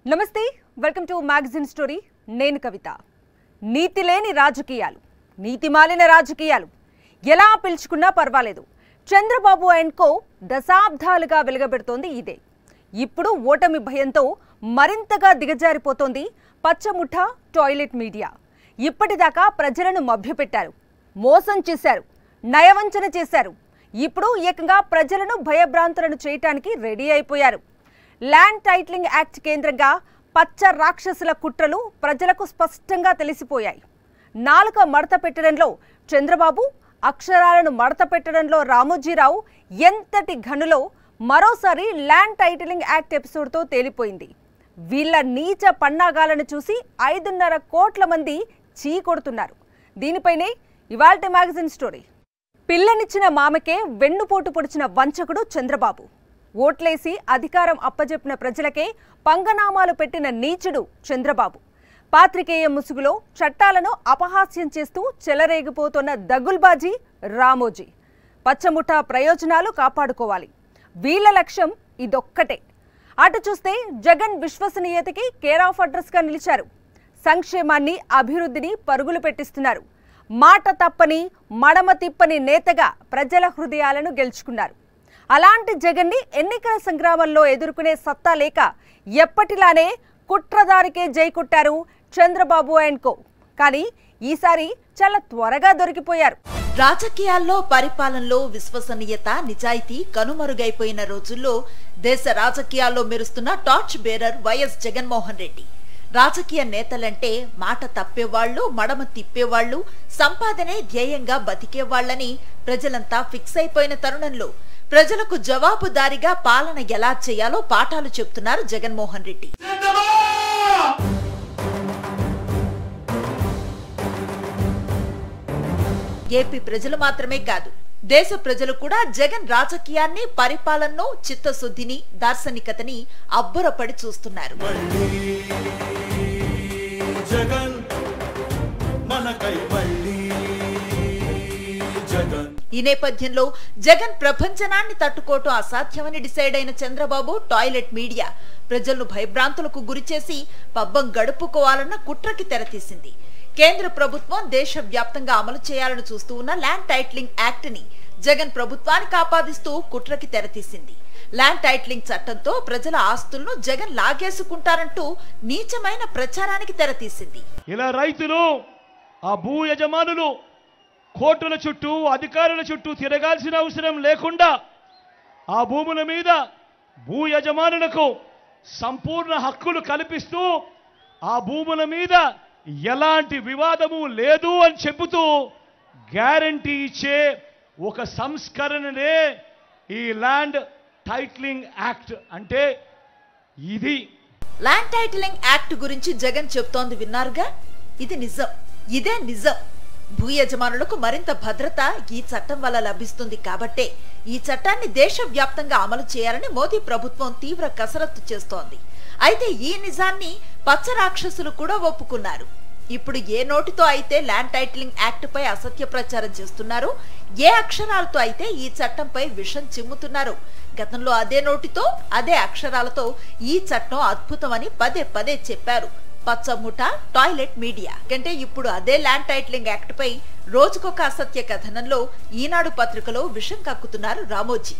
నమస్తే welcome to magazine story నేను కవిత నీతి లేని రాజకీయాలు నీతిమాలిన రాజకీయాలు ఎలా పిలుచుకున్నా పర్వాలేదు చంద్రబాబు అండ్ కో దశాబ్దాలుగా వెలుగబెడుతోంది ఇదే ఇప్పుడు ఓటమి భయంతో మరింతగా దిగజారిపోతోంది పచ్చముఠ టాయిలెట్ మీడియా ఇప్పటిదాకా ప్రజలను మభ్యపెట్టారు మోసం చేశారు నయవంచన చేశారు ఇప్పుడు ఏకంగా ప్రజలను భయభ్రాంతులను చేయడానికి రెడీ అయిపోయారు ల్యాండ్ టైటిలింగ్ యాక్ట్ కేంద్రంగా పచ్చ రాక్షసుల కుట్రలు ప్రజలకు స్పష్టంగా తెలిసిపోయాయి నాలుక మడత పెట్టడంలో చంద్రబాబు అక్షరాలను మడత పెట్టడంలో రామోజీరావు ఎంతటి ఘనులో మరోసారి ల్యాండ్ టైటిలింగ్ యాక్ట్ ఎపిసోడ్తో తేలిపోయింది వీళ్ళ నీచ పన్నాగాలను చూసి 5.5 కోట్ల మంది చీకొడుతున్నారు దీనిపైనే ఇవాల్టి మ్యాగజైన్ స్టోరీ పిల్లనిచ్చిన మామకే వెన్నుపోటు పొడిచిన వంచకుడు చంద్రబాబు ఓట్లేసి అధికారం అప్పజెప్పిన ప్రజలకే పంగనామాలు పెట్టిన నీచుడు చంద్రబాబు పాత్రికేయ ముసుగులో చట్టాలను అపహాస్యం చేస్తూ చెలరేగిపోతున్న దగుల్బాజీ రామోజీ పచ్చముఠ ప్రయోజనాలు కాపాడుకోవాలి వీళ్ళ లక్ష్యం ఇదొక్కటే అటు చూస్తే జగన్ విశ్వసనీయతకి కేర్ ఆఫ్ అడ్రస్గా నిలిచారు సంక్షేమాన్ని అభివృద్ధిని పరుగులు పెట్టిస్తున్నారు మాట తప్పని మడమ తిప్పని నేతగా ప్రజల హృదయాలను గెలుచుకున్నారు అలాంటి జగన్ని ఎన్నికల సంగ్రామంలో ఎదుర్కొనే సత్తా లేక ఎప్పటిలానే కుట్రదారికే జై కొట్టారు చంద్రబాబు అండ్ కో కానీ ఈసారి చాలా త్వరగా దొరికిపోయారు రాజకీయాల్లో పరిపాలనలో విశ్వసనీయత నిజాయితీ కనుమరుగైపోయిన రోజుల్లో దేశ రాజకీయాల్లో మెరుస్తున్న torch bearer YS Jaganmohan Reddy రాజకీయ నేతలంటే మాట తప్పేవాళ్లు మడమ తిప్పేవాళ్లు సంపాదనే ధ్యేయంగా బతికేవాళ్లని ప్రజలంతా ఫిక్స్ అయిపోయిన తరుణంలో ప్రజలకు జవాబుదారీగా పాలన ఎలా చేయాలో పాఠాలు చెప్తున్నారు జగన్మోహన్ రెడ్డి ఏపీ ప్రజలు మాత్రమే కాదు దేశ ప్రజలు కూడా జగన్ రాజకీయాన్ని పరిపాలనను చిత్తశుద్ధిని దార్శనికతని అబ్బురపడి చూస్తున్నారు ఈ నేపథ్యంలో జగన్ ప్రపంచనాన్ని తట్టుకోవటం అసాధ్యమని డిసైడ్ అయిన చంద్రబాబు టాయిలెట్ మీడియా ప్రజలను భయభ్రాంతులకు గురిచేసి పబ్బం గడుపుకోవాలన్న కుట్రకి తెరతీసింది కేంద్ర ప్రభుత్వం దేశవ్యాప్తంగా అమలు చేయాలని చూస్తూ ఉన్న ల్యాండ్ టైటిలింగ్ యాక్ట్ ని జగన్ ప్రభుత్వానికి ఆపాదిస్తూ కుట్రకి తెరతీసింది ల్యాండ్ టైటిలింగ్ చట్టంతో ప్రజల ఆస్తులను జగన్ లాగేసుకుంటారంటూ నీచమైన ప్రచారానికి తెరతీసింది ఇలా రైతులు ఆ భూ యజమానులు కోర్టుల చుట్టూ అధికారుల చుట్టూ తిరగాల్సిన అవసరం లేకుండా ఆ భూముల మీద భూ యజమానులకు సంపూర్ణ హక్కులు కల్పిస్తూ ఆ భూముల మీద ఎలాంటి వివాదము లేదు అని చెబుతూ గ్యారంటీ ఇచ్చే ఒక సంస్కరణనే ఈ ల్యాండ్ టైటిలింగ్ యాక్ట్ అంటే ఇది ల్యాండ్ టైటిలింగ్ యాక్ట్ గురించి జగన్ చెప్తోంది విన్నారుగా ఇది నిజం ఇదే నిజం భూ యజమానులకు మరింత భద్రత ఈ చట్టం వల్ల లభిస్తుంది కాబట్టే ఈ చట్టాన్ని దేశవ్యాప్తంగా అమలు చేయాలని మోదీ ప్రభుత్వం తీవ్ర కసరత్తు చేస్తోంది అయితే ఈ నిజాన్ని పచ్చ రాక్షసులు కూడా ఒప్పుకున్నారు ఇప్పుడు ఏ నోటితో అయితే ల్యాండ్ టైటిలింగ్ యాక్ట్ పై అసత్య ప్రచారం చేస్తున్నారు ఏ అక్షరాలతో అయితే ఈ చట్టంపై విషం చిమ్ముతున్నారు గతంలో అదే నోటితో అదే అక్షరాలతో ఈ చట్టం అద్భుతమని పదే పదే చెప్పారు పచ్చముఠ టాయిలెట్ మీడియా కంటే ఇప్పుడు అదే ల్యాండ్ టైటిలింగ్ యాక్ట్ పై రోజుకొక అసత్య కథనంలో ఈనాడు పత్రికలో విషం కక్కుతున్నారు రామోజీ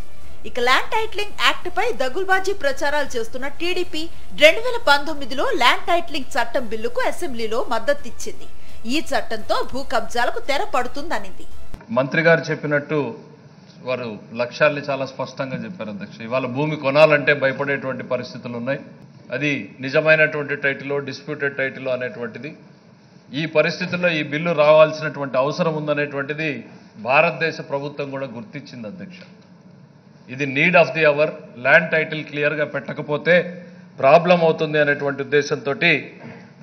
ఇక ల్యాండ్ టైటిలింగ్ యాక్ట్ పై దగుల్బాజీ ప్రచారాలు చేస్తున్న టీడీపీ 2019లో ల్యాండ్ టైటిలింగ్ చట్టం బిల్లుకు అసెంబ్లీలో మద్దతిచ్చింది ఈ చట్టంతో భూ కబ్జాలకు తెర పడుతుందనింది మంత్రి గారు చెప్పినట్టు వారు లక్ష్యాల్ని చాలా స్పష్టంగా చెప్పారు అధ్యక్ష ఇవాళ భూమి కొనాలంటే భయపడేటువంటి పరిస్థితులు ఉన్నాయి అది నిజమైనటువంటి టైటిల్ డిస్ప్యూటెడ్ టైటిల్ అనేటువంటిది ఈ పరిస్థితుల్లో ఈ బిల్లు రావాల్సినటువంటి అవసరం ఉందనేటువంటిది భారతదేశ ప్రభుత్వం కూడా గుర్తించింది అధ్యక్ష ఇది need of the hour land title క్లియర్గా పెట్టకపోతే ప్రాబ్లం అవుతుంది అనేటువంటి ఉద్దేశంతో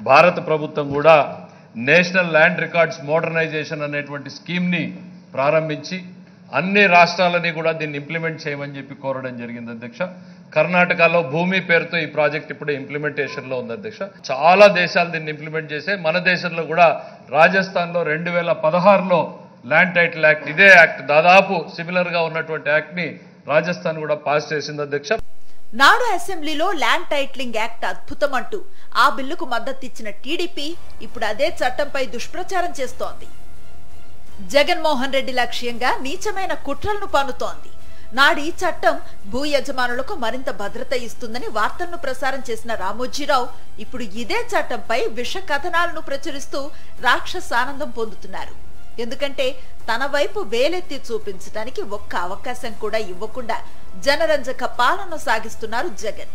భారత ప్రభుత్వం కూడా నేషనల్ ల్యాండ్ రికార్డ్స్ మోడర్నైజేషన్ అనేటువంటి స్కీమ్ని ప్రారంభించి అన్ని రాష్ట్రాలని కూడా దీన్ని ఇంప్లిమెంట్ చేయమని చెప్పి కోరడం జరిగింది అధ్యక్ష కర్ణాటకలో భూమి పేరుతో ఈ ప్రాజెక్ట్ ఇప్పుడు ఇంప్లిమెంటేషన్లో ఉంది అధ్యక్ష చాలా దేశాలు దీన్ని ఇంప్లిమెంట్ చేసే మన దేశంలో కూడా రాజస్థాన్లో 2016లో ల్యాండ్ టైటిల్ యాక్ట్ ఇదే యాక్ట్ దాదాపు సిమిలర్గా ఉన్నటువంటి యాక్ట్ని రాజస్థాన్ కూడా పాస్ చేసింది అధ్యక్ష నాడు అసెంబ్లీలో ల్యాండ్ టైటిలింగ్ యాక్ట్ అద్భుతం అంటూ ఆ బిల్లుకు మద్దతిచ్చిన టీడీపీ ఇప్పుడు అదే చట్టంపై దుష్ప్రచారం చేస్తోంది. జగన్మోహన్ రెడ్డి లక్ష్యంగా నీచమైన కుట్రలను పన్నుతోంది. నాడి చట్టం భూ యజమానులకు మరింత భద్రత ఇస్తుందని వార్తలను ప్రసారం చేసిన రామోజీరావు ఇప్పుడు ఇదే చట్టంపై విష కథనాలను ప్రచురిస్తూ రాక్షసానందం పొందుతున్నారు. ఎందుకంటే తన వైపు వేలెత్తి చూపించడానికి ఒక్క అవకాశం కూడా ఇవ్వకుండా జనరంజక పాలన సాగిస్తున్నారు జగన్.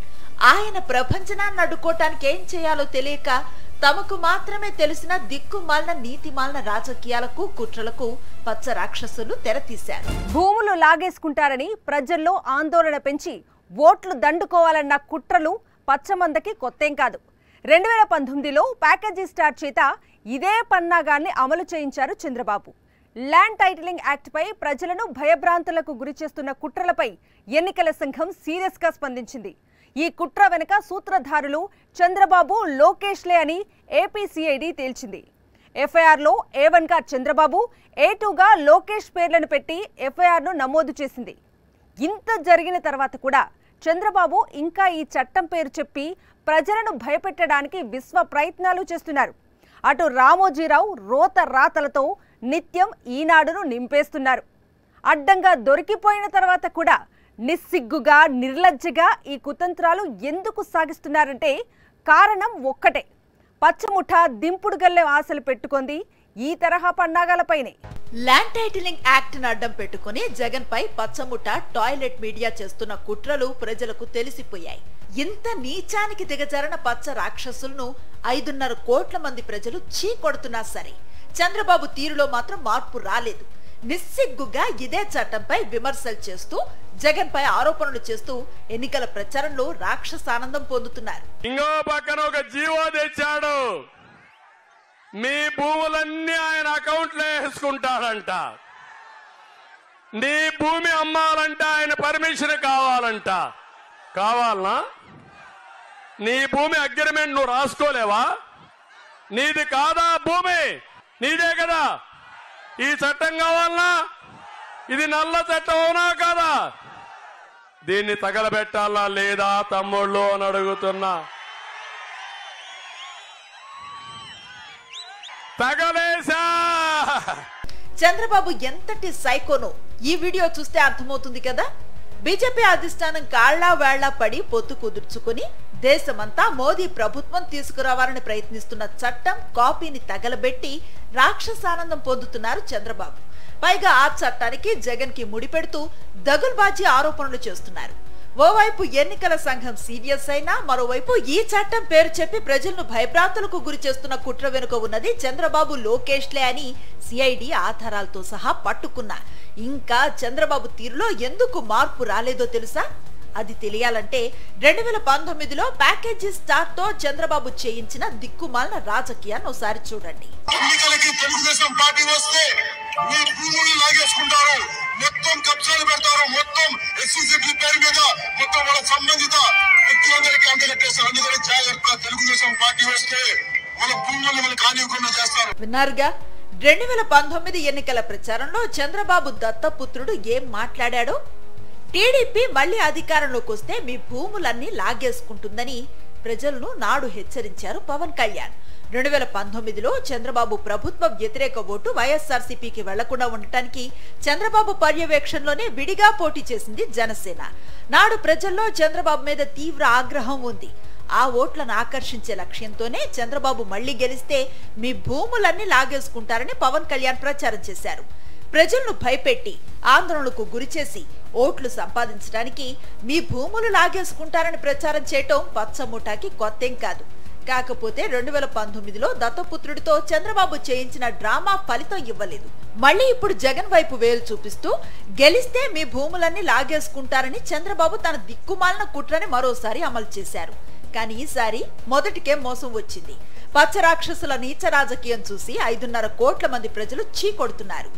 ఆయన ప్రపంచనాన్ని అడ్డుకోవటానికి ఏం చేయాలో తెలియక తమకు మాత్రమే తెలిసిన దిక్కుమాలిన నీతిమాలిన రాజకీయాలకు కుట్రలకు పచ్చ రాక్షసులు తెరతీశారు. భూములు లాగేసుకుంటారని ప్రజల్లో ఆందోళన పెంచి ఓట్లు దండుకోవాలన్న కుట్రలు పచ్చమందకి కొత్తేం కాదు. 2019లో ప్యాకేజీ స్టార్ చేత ఇదే పన్నాగాన్ని అమలు చేయించారు చంద్రబాబు. ల్యాండ్ టైటిలింగ్ యాక్ట్ పై ప్రజలను భయభ్రాంతులకు గురిచేస్తున్న కుట్రలపై ఎన్నికల సంఘం సీరియస్ గా స్పందించింది. ఈ కుట్ర వెనుక సూత్రధారులు చంద్రబాబు, లోకేష్లే అని ఏపీ సిఐడి తేల్చింది. ఎఫ్ఐఆర్లో A1గా చంద్రబాబు, A2గా లోకేష్ పేర్లను పెట్టి ఎఫ్ఐఆర్ను నమోదు చేసింది. ఇంత జరిగిన తర్వాత కూడా చంద్రబాబు ఇంకా ఈ చట్టం పేరు చెప్పి ప్రజలను భయపెట్టడానికి విశ్వ ప్రయత్నాలు చేస్తున్నారు. అటు రామోజీరావు రోత రాతలతో నిత్యం ఈనాడును నింపేస్తున్నారు. అడ్డంగా దొరికిపోయిన తర్వాత కూడా నిస్సిగ్గుగా నిర్లజ్జగా ఈ కుతంత్రాలు ఎందుకు సాగిస్తున్నారంటే కారణం ఒక్కటే, పచ్చముఠ దింపుడు గల్లెం ఆశలు పెట్టుకుంది ఈ తరహా పన్నాగాలపైనే. ల్యాండ్ టైటిలింగ్ యాక్ట్ ను అడ్డం పెట్టుకుని జగన్ పై పచ్చముఠ టాయిలెట్ మీడియా చేస్తున్న కుట్రలు ప్రజలకు తెలిసిపోయాయి. ఇంత నీచానికి దిగజారిన పచ్చ రాక్షసులను 5.5 కోట్ల మంది ప్రజలు చీ కొడుతున్నా సరే చంద్రబాబు తీరులో మాత్రం మార్పు రాలేదు. నిస్సిగ్గుగా ఇదే చట్టంపై విమర్శలు చేస్తూ జగన్ పై ఆరోపణలు చేస్తూ ఎన్నికల ప్రచారంలో రాక్షసానందం పొందుతున్నారు. ఇంకో పక్కన ఒక జీవో తెచ్చాడు, మీ భూములన్నీ ఆయన అకౌంట్లో వేసుకుంటాడంట. నీ భూమి అమ్మాలంట ఆయన పర్మిషన్ కావాలంట. కావాలనా? నీ భూమి అగ్రిమెంట్ నువ్వు రాసుకోలేవా? నీది కాదా భూమి? నీదే కదా. ఈ చట్టం కావాలనా? ఇది నల్ల చట్టం అవునా కాదా? దీన్ని తగలబెట్టాలా లేదా తమ్ముళ్ళు అని అడుగుతున్నా. తగలేసా. చంద్రబాబు ఎంతటి సైకోనో ఈ వీడియో చూస్తే అర్థమవుతుంది కదా. బీజేపీ అధిష్టానం కాళ్లా వేళ్లా పడి పొత్తు కుదుర్చుకుని దేశమంతా మోదీ ప్రభుత్వం తీసుకురావాలని ప్రయత్నిస్తున్న చట్టం కాపీని తగలబెట్టి రాక్షసానందం పొందుతున్నారు చంద్రబాబు. పైగా ఆ చట్టానికి జగన్ కి ముడిపెడుతూ దగుల్బాజీ ఆరోపణలు చేస్తున్నారు. ఓవైపు ఎన్నికల సంఘం సీరియస్ అయినా మరోవైపు ఈ చట్టం పేరు చెప్పి ప్రజలను భయభ్రాంతులకు గురి చేస్తున్న కుట్ర వెనుక ఉన్నది చంద్రబాబు, లోకేష్లే అని సిఐడి ఆధారాలతో సహా పట్టుకున్నా. ఇంకా చంద్రబాబు తీరులో ఎందుకు మార్పు రాలేదో తెలుసా? అది తెలియాలంటే 2019లో ప్యాకేజీ స్టార్ తో చంద్రబాబు చేయించిన దిక్కుమాలిన రాజకీయాన్ని ఒకసారి చూడండి. ఎన్నికలకి తెలుగుదేశం పార్టీ వస్తే మీ భూములు లాగేసుకుంటారు, మొత్తం కబ్జాలు పెడతారు, మొత్తం ఎస్సీసీ పేరు మీద మొత్తం వాళ్ళ సంబంధిత వ్యక్తులందరికీ అందజెట్టేస్తారు. అందుకని జాగ్రత్త, తెలుగుదేశం పార్టీ వస్తే మన భూములు మనకు కానివ్వకుండా చేస్తారు. విన్నారుగా, 2019 ఎన్నికల ప్రచారంలో చంద్రబాబు దత్తపుత్రుడు ఏం మాట్లాడాడో. టీడీపీ మళ్లీ అధికారంలోకి వస్తే మీ భూములన్నీ లాగేసుకుంటుందని ప్రజలను నాడు హెచ్చరించారు పవన్ కళ్యాణ్. 2019లో చంద్రబాబు ప్రభుత్వ వ్యతిరేక ఓటు వైఎస్ఆర్సీపీకి వెళ్లకుండా ఉండటానికి చంద్రబాబు పర్యవేక్షణలోనే విడిగా పోటీ చేసింది జనసేన. నాడు ప్రజల్లో చంద్రబాబు మీద తీవ్ర ఆగ్రహం ఉంది. ఆ ఓట్లను ఆకర్షించే లక్ష్యంతోనే చంద్రబాబు మళ్లీ గెలిస్తే మీ భూములన్నీ లాగేసుకుంటారని పవన్ కళ్యాణ్ ప్రచారం చేశారు. ప్రజలను భయపెట్టి ఆందోళనకు గురిచేసి ఓట్లు సంపాదించడానికి మీ భూములు లాగేసుకుంటారని ప్రచారం చేయటం పచ్చముఠాకి కొత్తేం కాదు. కాకపోతే 2019లో దత్తపుత్రుడితో చంద్రబాబు చేయించిన డ్రామా ఫలితం ఇవ్వలేదు. మళ్లీ ఇప్పుడు జగన్ వైపు వేలు చూపిస్తూ గెలిస్తే మీ భూములన్నీ లాగేసుకుంటారని చంద్రబాబు తన దిక్కుమాలిన కుట్రని మరోసారి అమలు చేశారు. కానీ ఈసారి మొదటికే మోసం వచ్చింది. పచ్చ రాక్షసుల నీచ రాజకీయం చూసి 5.5 కోట్ల మంది ప్రజలు చీకొడుతున్నారు.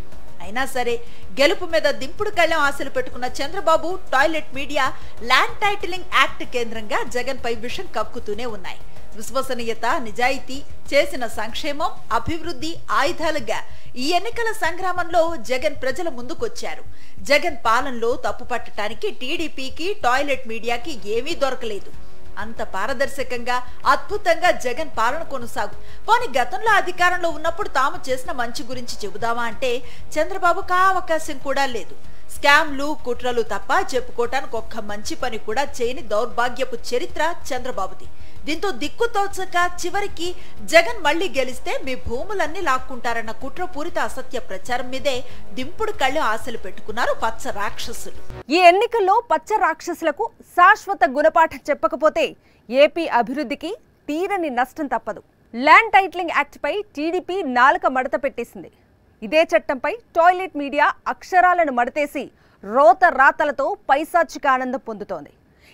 అయినా సరే గెలుపు మీద దింపుడు కళ్ళెం ఆశలు పెట్టుకున్న Chandrababu, toilet media land titling act కేంద్రంగా జగన్ పై విషం కక్కుతూనే ఉన్నాయి. విశ్వసనీయత, నిజాయితీ, చేసిన సంక్షేమం, అభివృద్ధి ఆయుధాలుగా ఈ ఎన్నికల సంగ్రామంలో జగన్ ప్రజల ముందుకొచ్చారు. జగన్ పాలనలో తప్పు పట్టడానికి టీడీపీకి, టాయిలెట్ మీడియాకి ఏమీ దొరకలేదు. అంత పారదర్శకంగా, అద్భుతంగా జగన్ పాలన కొనసాగు. పోనీ గతంలో అధికారంలో ఉన్నప్పుడు తాము చేసిన మంచి గురించి చెబుదామా అంటే చంద్రబాబుకు ఆ అవకాశం కూడా లేదు. స్కామ్లు, కుట్రలు తప్ప చెప్పుకోవటానికి ఒక్క మంచి పని కూడా చేయని దౌర్భాగ్యపు చరిత్ర చంద్రబాబుది. దీంతో దిక్కు తోచక చివరికి జగన్ మళ్లీ గెలిస్తే మీ భూములన్నీ లాక్కుంటారన్న కుట్రపూరిత అసత్య ప్రచారం మీదే దింపుడు కళ్ళు ఆశలు పెట్టుకున్నారు పచ్చ రాక్షసులు. ఈ ఎన్నికల్లో పచ్చ రాక్షసులకు శాశ్వత గుణపాఠం చెప్పకపోతే ఏపీ అభివృద్ధికి తీరని నష్టం తప్పదు. ల్యాండ్ టైటిలింగ్ యాక్ట్ పై టీడీపీ నాలుక మడత పెట్టేసింది. ఇదే చట్టంపై టాయిలెట్ మీడియా అక్షరాలను మడతేసి రోత రాతలతో పైశాచిక ఆనందం పొందుతోంది.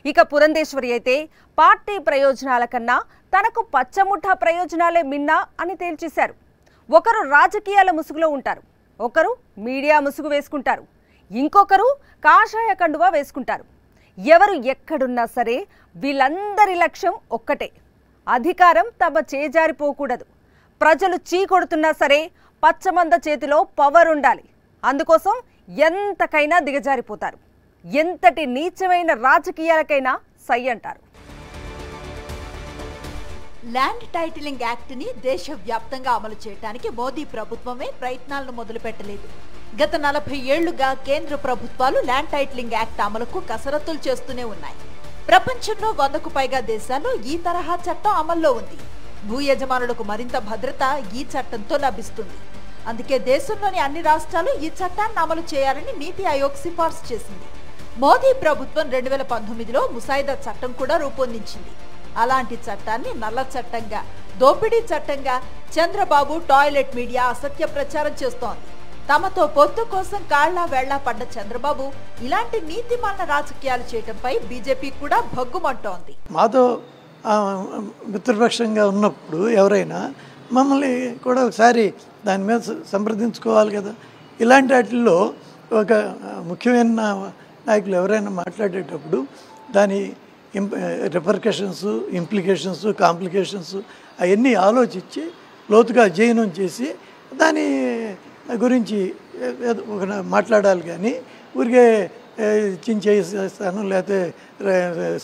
ఇక పురంధేశ్వరి అయితే పార్టీ ప్రయోజనాల కన్నా తనకు పచ్చముఠా ప్రయోజనాలే మిన్నా అని తేల్చేశారు. ఒకరు రాజకీయాల ముసుగులో ఉంటారు, ఒకరు మీడియా ముసుగు వేసుకుంటారు, ఇంకొకరు కాషాయ కండువా వేసుకుంటారు. ఎవరు ఎక్కడున్నా సరే వీళ్ళందరి లక్ష్యం ఒక్కటే, అధికారం తమ చేజారిపోకూడదు. ప్రజలు చీకొడుతున్నా సరే పచ్చమంద చేతిలో పవర్ ఉండాలి. అందుకోసం ఎంతకైనా దిగజారిపోతారు. ఎంతటి నీచమైన రాజకీయాలకైనా సై అంటారు. ల్యాండ్ టైటిలింగ్ యాక్ట్ ని దేశవ్యాప్తంగా అమలు చేయడానికి మోదీ ప్రభుత్వమే ప్రయత్నాలను మొదలుపెట్టలేదు. గత 40 ఏళ్లుగా కేంద్ర ప్రభుత్వాలు ల్యాండ్ టైటిలింగ్ యాక్ట్ అమలుకు కసరత్తులు చేస్తూనే ఉన్నాయి. ప్రపంచంలో 100కు పైగా దేశాల్లో ఈ తరహా చట్టం అమల్లో ఉంది. భూ యజమానులకు మరింత భద్రత ఈ చట్టంతో లభిస్తుంది. అందుకే దేశంలోని అన్ని రాష్ట్రాలు ఈ చట్టాన్ని అమలు చేయాలని నీతి ఆయోగ్ సిఫార్సు చేసింది. మోదీ ప్రభుత్వం 2019లో ముసాయిదా చట్టం కూడా రూపొందించింది. అలాంటి చట్టాన్ని నల్ల చట్టంగా, దోపిడీ చట్టంగా చంద్రబాబు, టాయిలెట్ మీడియా అసత్య ప్రచారం చేస్తోంది. తమతో పొత్తు కోసం కాళ్లా వేళ్లా పడ్డ చంద్రబాబు ఇలాంటి నీతిమాలిన రాజకీయాలు చేయడంపై బీజేపీ కూడా భగ్గుమంటోంది. మాతో మిత్రపక్షంగా ఉన్నప్పుడు ఎవరైనా మమ్మల్ని కూడా ఒకసారి దాని మీద సంప్రదించుకోవాలి కదా. ఇలాంటి వాటిల్లో ఒక ముఖ్యమైన నాయకులు ఎవరైనా మాట్లాడేటప్పుడు దాని రిపర్కషన్స్, ఇంప్లికేషన్స్, కాంప్లికేషన్స్ అవన్నీ ఆలోచించి లోతుగా అధ్యయనం చేసి దాని గురించి ఒక మాట్లాడాలి. కానీ ఊరికే చించేసేస్తాను లేకపోతే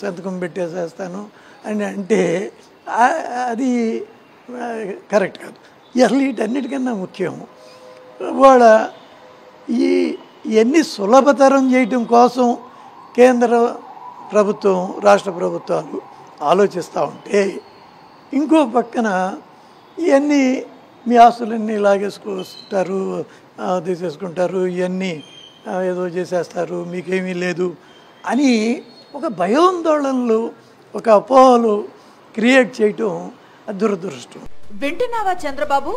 సంతకం పెట్టేసేస్తాను అని అంటే అది కరెక్ట్ కాదు. అసలు వీటన్నిటికన్నా ముఖ్యం వాళ్ళ ఇవన్నీ సులభతరం చేయటం కోసం కేంద్ర ప్రభుత్వం, రాష్ట్ర ప్రభుత్వాలు ఆలోచిస్తూ ఉంటే ఇంకో పక్కన ఇవన్నీ మీ ఆస్తులన్నీ లాగేసుకొస్తారు, తీసేసుకుంటారు, ఇవన్నీ ఏదో చేసేస్తారు, మీకేమీ లేదు అని ఒక భయాందోళనలు, ఒక అపోహలు క్రియేట్ చేయటం దురదృష్టం. వింటున్నావా చంద్రబాబు?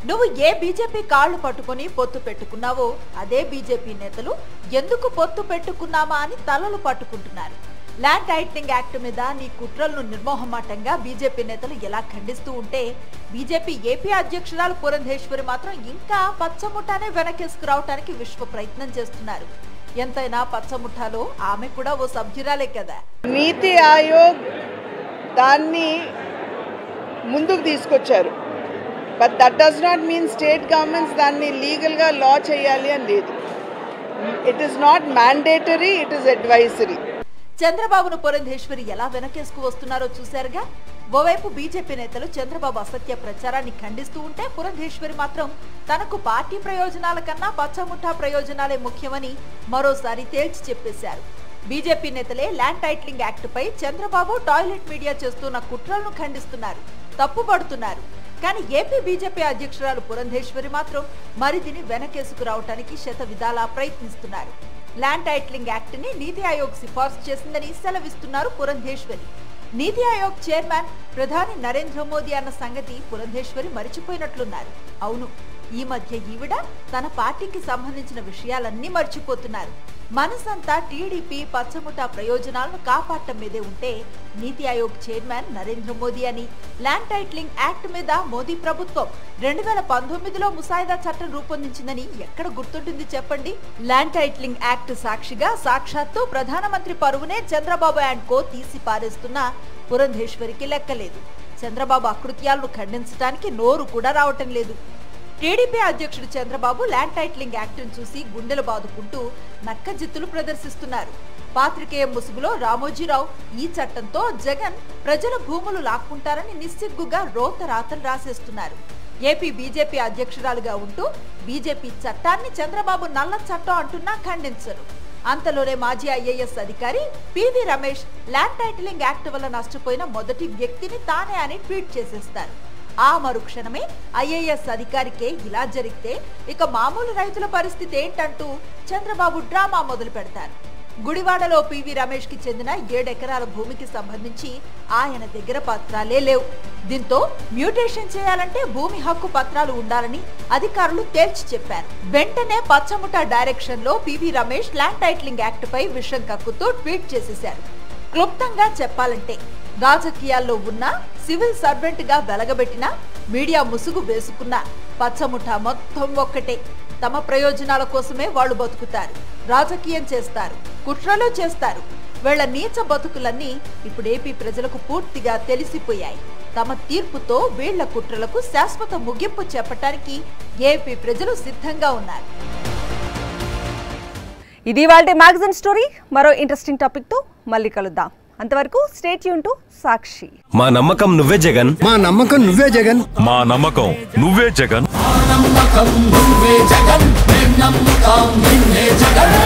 నువ్వు ఏ బీజేపీ కాళ్లు పట్టుకుని పొత్తు పెట్టుకున్నావో అదే బీజేపీ నేతలు ఎందుకు పొత్తు పెట్టుకున్నామా అని తలలు పట్టుకుంటున్నారు. ల్యాండ్ టైటిలింగ్ యాక్ట్ మీద నీ కుట్రలను నిర్మోహమాటంగా బీజేపీ నేతలు ఎలా ఖండిస్తూ ఉంటే బీజేపీ ఏపీ అధ్యక్షురాలు పురంధేశ్వరి మాత్రం ఇంకా పచ్చముఠానే వెనకేసుకురావటానికి విశ్వ ప్రయత్నం చేస్తున్నారు. ఎంతైనా పచ్చముఠాలో ఆమె కూడా ఓ సభ్యురాలే కదా. నీతి ఆయోగ్ దాన్ని ముందుకు తీసుకొచ్చారు. But that does not mean state governments దాన్ని లీగల్గా లా చేయాలి అని లేదు. It is not mandatory, it is advisory. చంద్రబాబును పురంధేశ్వరి ఎలా వెనకేసుకు వస్తున్నారో చూశారుగా. ఓవైపు బీజేపీ నేతలు చంద్రబాబు అసత్య ప్రచారాన్ని ఖండిస్తూ ఉంటే పురంధేశ్వరి మాత్రం తనకు పార్టీ ప్రయోజనాల కన్నా పచ్చముఠా ప్రయోజనాలే ముఖ్యమని మరోసారి తేల్చి చెప్పేశారు. బీజేపీ నేతలే ల్యాండ్ టైటిలింగ్ యాక్ట్ పై చంద్రబాబు, టాయిలెట్ మీడియా చేస్తున్న కుట్రలను ఖండిస్తున్నారు, తప్పుపడుతున్నారు. కానీ ఏపీ బీజేపీ అధ్యక్షురాలు పురంధేశ్వరి మాత్రం మరిదిని వెనకేసుకు రావడానికి శత విధాలా ప్రయత్నిస్తున్నారు. ల్యాండ్ టైటిలింగ్ యాక్ట్ ని నీతి ఆయోగ్ సిఫార్సు చేసిందని సెలవిస్తున్నారు పురంధేశ్వరి. నీతి ఆయోగ్ చైర్మన్ ప్రధాని నరేంద్ర మోదీ అన్న సంగతి పురంధేశ్వరి మరిచిపోయినట్లున్నారు. అవును, ఈ మధ్య ఈవిడ తన పార్టీకి సంబంధించిన విషయాలన్నీ మర్చిపోతున్నారు. మనసంతా టీడీపీ పచ్చముఠా ప్రయోజనాలను కాపాడటం మీదే ఉంటే నీతి ఆయోగ్ చైర్మన్ నరేంద్ర మోదీ అని, ల్యాండ్ టైటిలింగ్ యాక్ట్ మీద మోదీ ప్రభుత్వం 2019లో ముసాయిదా చట్టం రూపొందించిందని ఎక్కడ గుర్తుంటుంది చెప్పండి? ల్యాండ్ టైటిలింగ్ యాక్ట్ సాక్షిగా సాక్షాత్తు ప్రధానమంత్రి పరువునే చంద్రబాబు అండ్ కో తీసి పారేస్తున్న పురంధేశ్వరికి లెక్కలేదు. చంద్రబాబు అకృత్యాలను ఖండించడానికి నోరు కూడా రావటం లేదు. టీడీపీ అధ్యక్షుడు చంద్రబాబు ల్యాండ్ టైటిలింగ్ యాక్ట్ను చూసి గుండెలు బాదుకుంటూ నక్కజిత్తులు ప్రదర్శిస్తున్నారు. పాత్రికేయ ముసుగులో రామోజీరావు ఈ చట్టంతో జగన్ ప్రజల భూములు లాక్కుంటారని నిస్సిగ్గుగా రోతరాతలు రాసేస్తున్నారు. ఏపీ బీజేపీ అధ్యక్షురాలుగా ఉంటూ బీజేపీ చట్టాన్ని చంద్రబాబు నల్ల చట్టం అంటున్నా ఖండించరు. అంతలోనే మాజీ ఐఏఎస్ అధికారి PV Ramesh land titling act వల్ల నష్టపోయిన మొదటి వ్యక్తిని తానే అని ట్వీట్ చేసేస్తారు. ఆ మరుక్షణమే ఐఏఎస్ అధికారికే ఇలా జరిగితే ఇక మామూలు రైతుల పరిస్థితి ఏంటంటూ చంద్రబాబు డ్రామా మొదలు పెడతారు. గుడివాడలో పివి రమేష్ కి చెందిన 7 ఎకరాల భూమికి సంబంధించి ఆయన దగ్గర పత్రాలే లేవు. దీంతో మ్యూటేషన్ చేయాలంటే భూమి హక్కు పత్రాలు ఉండాలని అధికారులు తేల్చి చెప్పారు. వెంటనే పచ్చముఠ డైరెక్షన్ లో PV Ramesh land titling act పై విషం కక్కుతూ ట్వీట్ చేసేశారు. క్లుప్తంగా చెప్పాలంటే రాజకీయాల్లో ఉన్న సివిల్ సర్వెంట్ గా వెలగబెట్టిన మీడియా ముసుగు వేసుకున్న పచ్చముఠ మొత్తం ఒక్కటే. తమ ప్రయోజనాల కోసమే వాళ్ళు బతుకుతారు, రాజకీయం చేస్తారు, కుట్రలు చేస్తారు. వీళ్ల నీచ బతుకులన్నీ ఇప్పుడు ఏపీ ప్రజలకు పూర్తిగా తెలిసిపోయాయి. తమ తీర్పుతో వీళ్ల కుట్రలకు శాశ్వత ముగింపు చెప్పడానికి ఏపీ ప్రజలు సిద్ధంగా ఉన్నారు. ఇది వాళ్ళ మ్యాగజైన్ స్టోరీ. మరో ఇంట్రెస్టింగ్ టాపిక్ తో మళ్ళీ కలుద్దాం. అంతవరకు స్టే ట్యూన్ టు సాక్షి. మా నమ్మకం నువ్వే జగన్. మా నమ్మకం నువ్వే జగన్. మా నమ్మకం నువ్వే జగన్. నమ్మకం నువ్వే జగన్. నమ్మకం నిన్నే జగన్.